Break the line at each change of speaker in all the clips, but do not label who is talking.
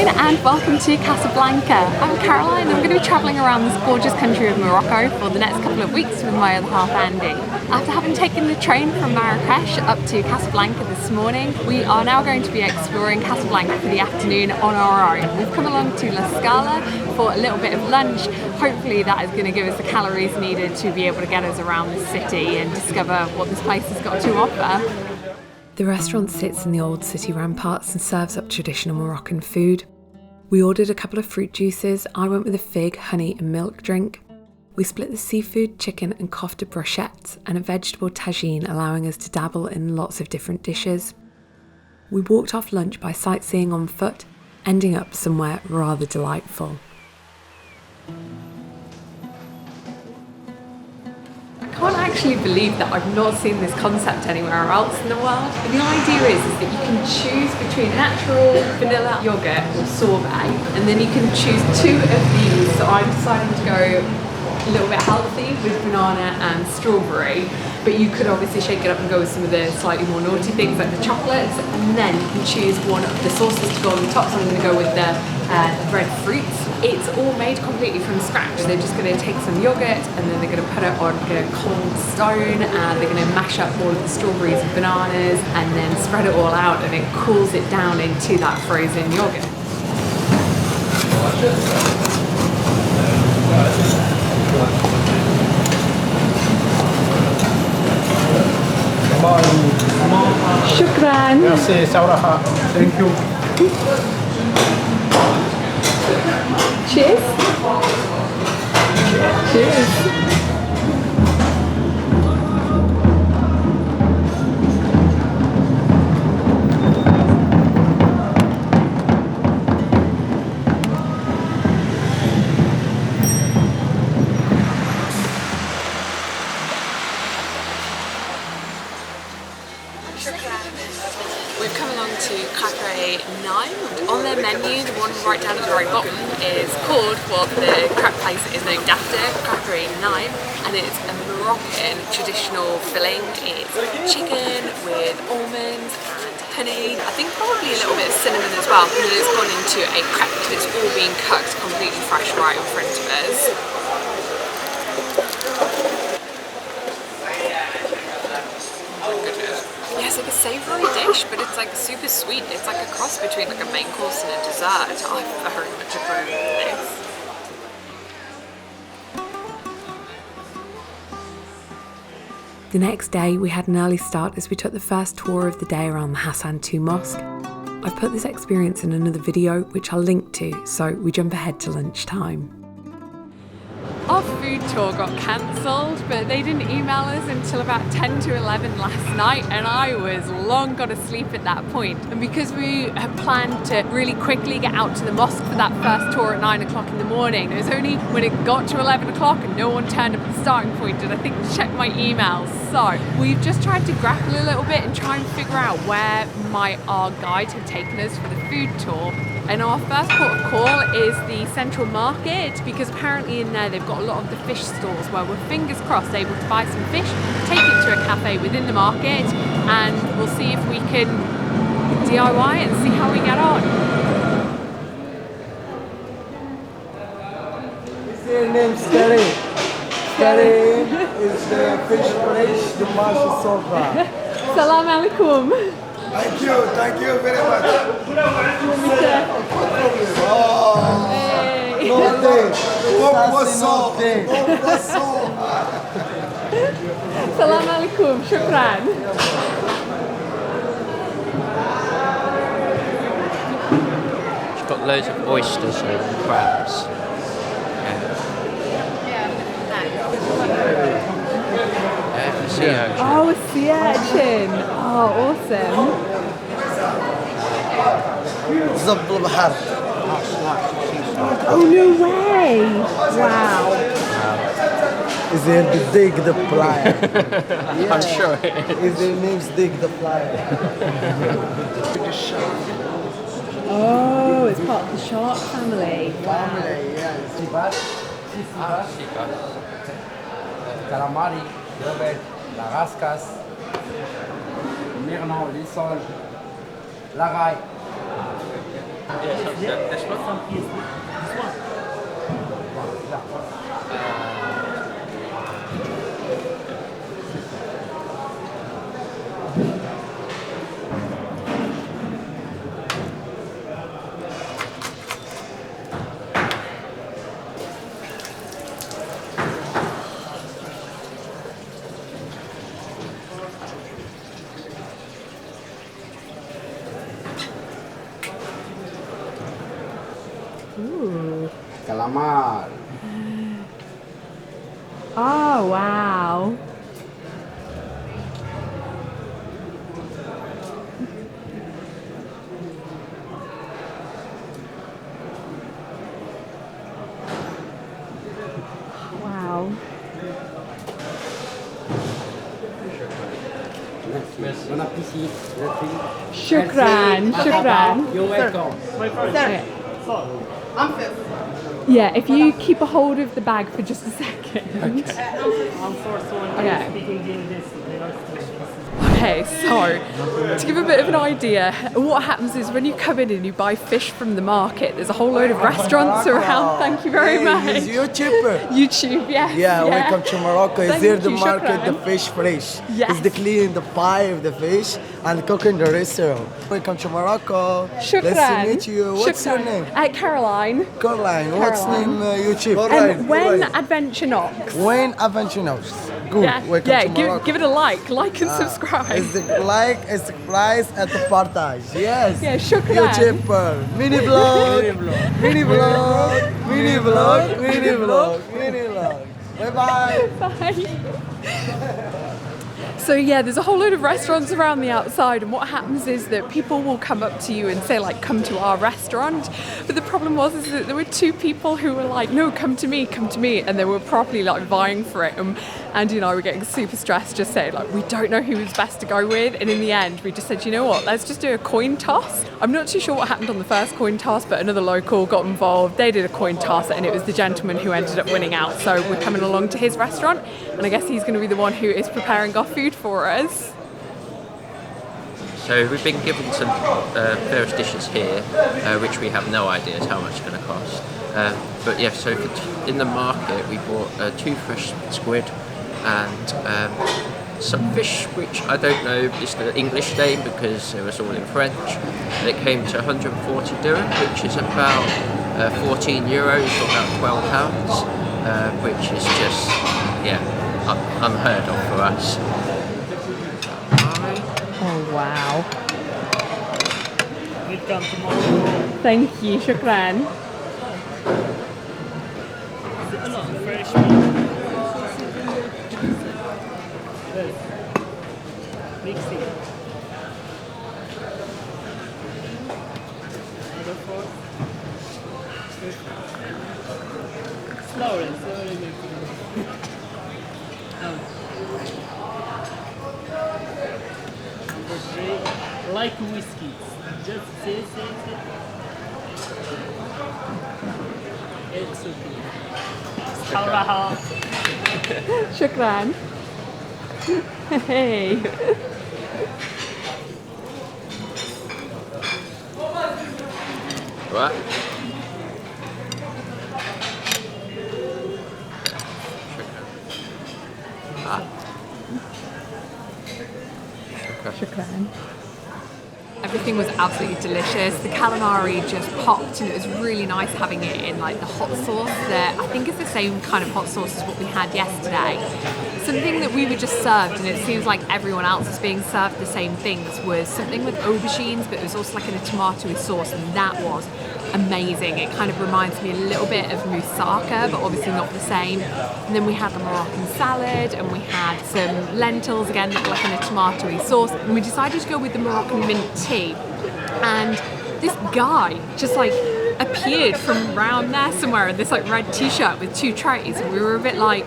afternoon and welcome to Casablanca. I'm Caroline. I'm going to be travelling around this gorgeous country of Morocco for the next couple of weeks with my other half Andy. After having taken the train from Marrakech up to Casablanca this morning, we are now going to be exploring Casablanca for the afternoon on our own. We've come along to Sqala for a little bit of lunch. Hopefully that is going to give us the calories needed to be able to get us around the city and discover what this place has got to offer.
The restaurant sits in the old city ramparts and serves up traditional Moroccan food. We ordered a couple of fruit juices. I went with a fig, honey and milk drink. We split the seafood, chicken and kofta brochettes and a vegetable tajine, allowing us to dabble in lots of different dishes. We walked off lunch by sightseeing on foot, ending up somewhere rather delightful.
I can't actually believe that I've not seen this concept anywhere else in the world. And the idea is that you can choose between natural vanilla yogurt or sorbet, and then you can choose two of these. So I'm deciding to go a little bit healthy with banana and strawberry, but you could obviously shake it up and go with some of the slightly more naughty things like the chocolates, and then you can choose one of the sauces to go on the top. So I'm going to go with the red fruits. It's all made completely from scratch. They're just going to take some yogurt and then they're going to put it on a cold stone, and they're going to mash up all of the strawberries and bananas and then spread it all out, and it cools it down into that frozen yogurt. Shukran.
Merci, Sauraha. Thank you.
Cheers. Cheers.
We've come along to Creperie Naim. On their menu, the one right down at the very bottom, is called what the crepe place is named after, Creperie Naim, and it's a Moroccan traditional filling. It's chicken with almonds and honey. I think probably a little bit of cinnamon as well, and then it's gone into a crepe. It's all being cooked completely fresh right in front of us. Yeah, it's like a savoury dish, but it's like super sweet. It's like a cross between like a main course and a dessert. I very much approve of this. The next day we had an early start as we took the first tour of the day around the Hassan II Mosque. I've put this experience in another video which I'll link to, so we jump ahead to lunchtime.
Our food tour got cancelled, but they didn't email us until about 10 to 11 last night, and I was long gone asleep at that point. And because we had planned to really quickly get out to the mosque for that first tour at 9 o'clock in the morning, it was only when it got to 11 o'clock and no one turned up at the starting point did I think to check my emails. So we've just tried to grapple a little bit and try and figure out where our guide had taken us for the food tour. And our first port of call is the central market, because apparently in there they've got a lot of the fish stalls where we're fingers crossed able to buy some fish, take it to a cafe within the market, and we'll see if we can DIY it and see how we get on.
Is their name Sqala? Sqala is the fish place, the Mosque so far.
Salam alaikum.
Thank you very much.
Hey. Salam alaikum, shukran.
It's got loads of oysters and crabs. Sea urchin.
Oh, a sea urchin. Oh, awesome. Oh, no way. Wow.
Is there Dig the Plier?
Yeah. I'm sure it is.
Is their name's Dig the Plier?
Oh, it's part of the shark family.
Family, yeah.
Calamari, crevet, larascas, mirnon, lissol, larai.
This one?
Calamar.
Oh, wow. Wow.
Bon appétit.
Shukran, shukran.
You're welcome.
Okay. Yeah, if you keep a hold of the bag for just a second. Okay, so to give a bit of an idea, what happens is when you come in and you buy fish from the market, there's a whole load of restaurants around. Thank you very much.
Is YouTube?
YouTube, yes.
Yeah, welcome to Morocco. Is
Thank
there the
you,
market,
shukran.
the fish fresh?
Yes.
Is the clean, the pie of the fish, and cooking the restaurant. Welcome to Morocco.
Shukran.
Nice to meet you. What's your
Shukran.
name?
Caroline.
Caroline. What's
Caroline.
name YouTube?
And when Adventure Knocks.
When Adventure Knows. Good.
Yeah,
Welcome
yeah,
to Morocco.
give it a like and subscribe.
It's the like, it's the price, and the partage. Yes.
Yeah, shukran.
YouTuber. Mini vlog. Mini vlog. Mini vlog. Mini vlog. Mini vlog. Bye bye.
Bye. So yeah, there's a whole load of restaurants around the outside, and what happens is that people will come up to you and say like, come to our restaurant. But the problem was is that there were two people who were like, no, come to me, and they were properly like vying for it. And Andy and I were getting super stressed, just saying like, we don't know who was best to go with. And in the end, we just said, you know what, let's just do a coin toss. I'm not too sure what happened on the first coin toss, but another local got involved. They did a coin toss, and it was the gentleman who ended up winning out. So we're coming along to his restaurant, and I guess he's going to be the one who is preparing our food for us.
So we've been given some various dishes here, which we have no idea how much it's going to cost. But yeah, so in the market we bought 2 fresh squid and some fish, which I don't know is the English name because it was all in French. And it came to 140 dirham, which is about 14 euros or about 12 pounds, which is just, yeah, unheard of for us.
Oh wow. Thank you, shukran.
Like whiskey, just say. It's okay.
Shukran. Hey.
What?
Shukran.
Everything was absolutely delicious. The calamari just popped, and it was really nice having it in like the hot sauce that I think is the same kind of hot sauce as what we had yesterday. Something that we were just served, and it seems like everyone else is being served the same things, was something with aubergines, but it was also like in a tomatoey sauce, and that was amazing. It kind of reminds me a little bit of moussaka, but obviously not the same. And then we had the Moroccan salad, and we had some lentils, again, like in a tomatoey sauce. And we decided to go with the Moroccan mint tea. And this guy just like appeared from around there somewhere in this like red t-shirt with 2 trays. And we were a bit like,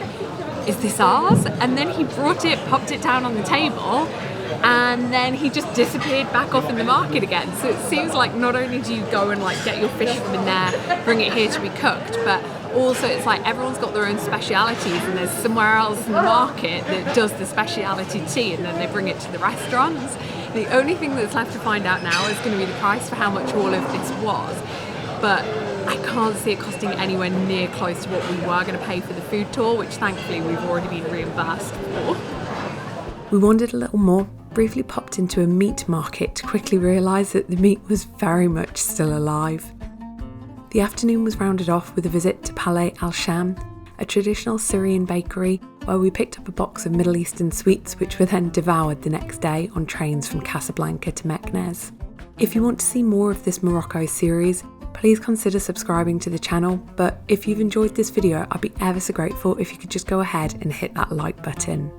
is this ours? And then he brought it, popped it down on the table, and then he just disappeared back off in the market again. So it seems like not only do you go and like get your fish from in there, bring it here to be cooked, but also it's like everyone's got their own specialities, and there's somewhere else in the market that does the speciality tea, and then they bring it to the restaurants.
The only thing that's left to find out now is going to be the price for how much all of this was, but I can't see it costing anywhere near close to what we were going to pay for the food tour, which thankfully we've already been reimbursed for. We wandered a little more, briefly popped into a meat market to quickly realise that the meat was very much still alive. The afternoon was rounded off with a visit to Palais Al Sham, a traditional Syrian bakery where we picked up a box of Middle Eastern sweets which were then devoured the next day on trains from Casablanca to Meknes. If you want to see more of this Morocco series, please consider subscribing to the channel, but if you've enjoyed this video, I'd be ever so grateful if you could just go ahead and hit that like button.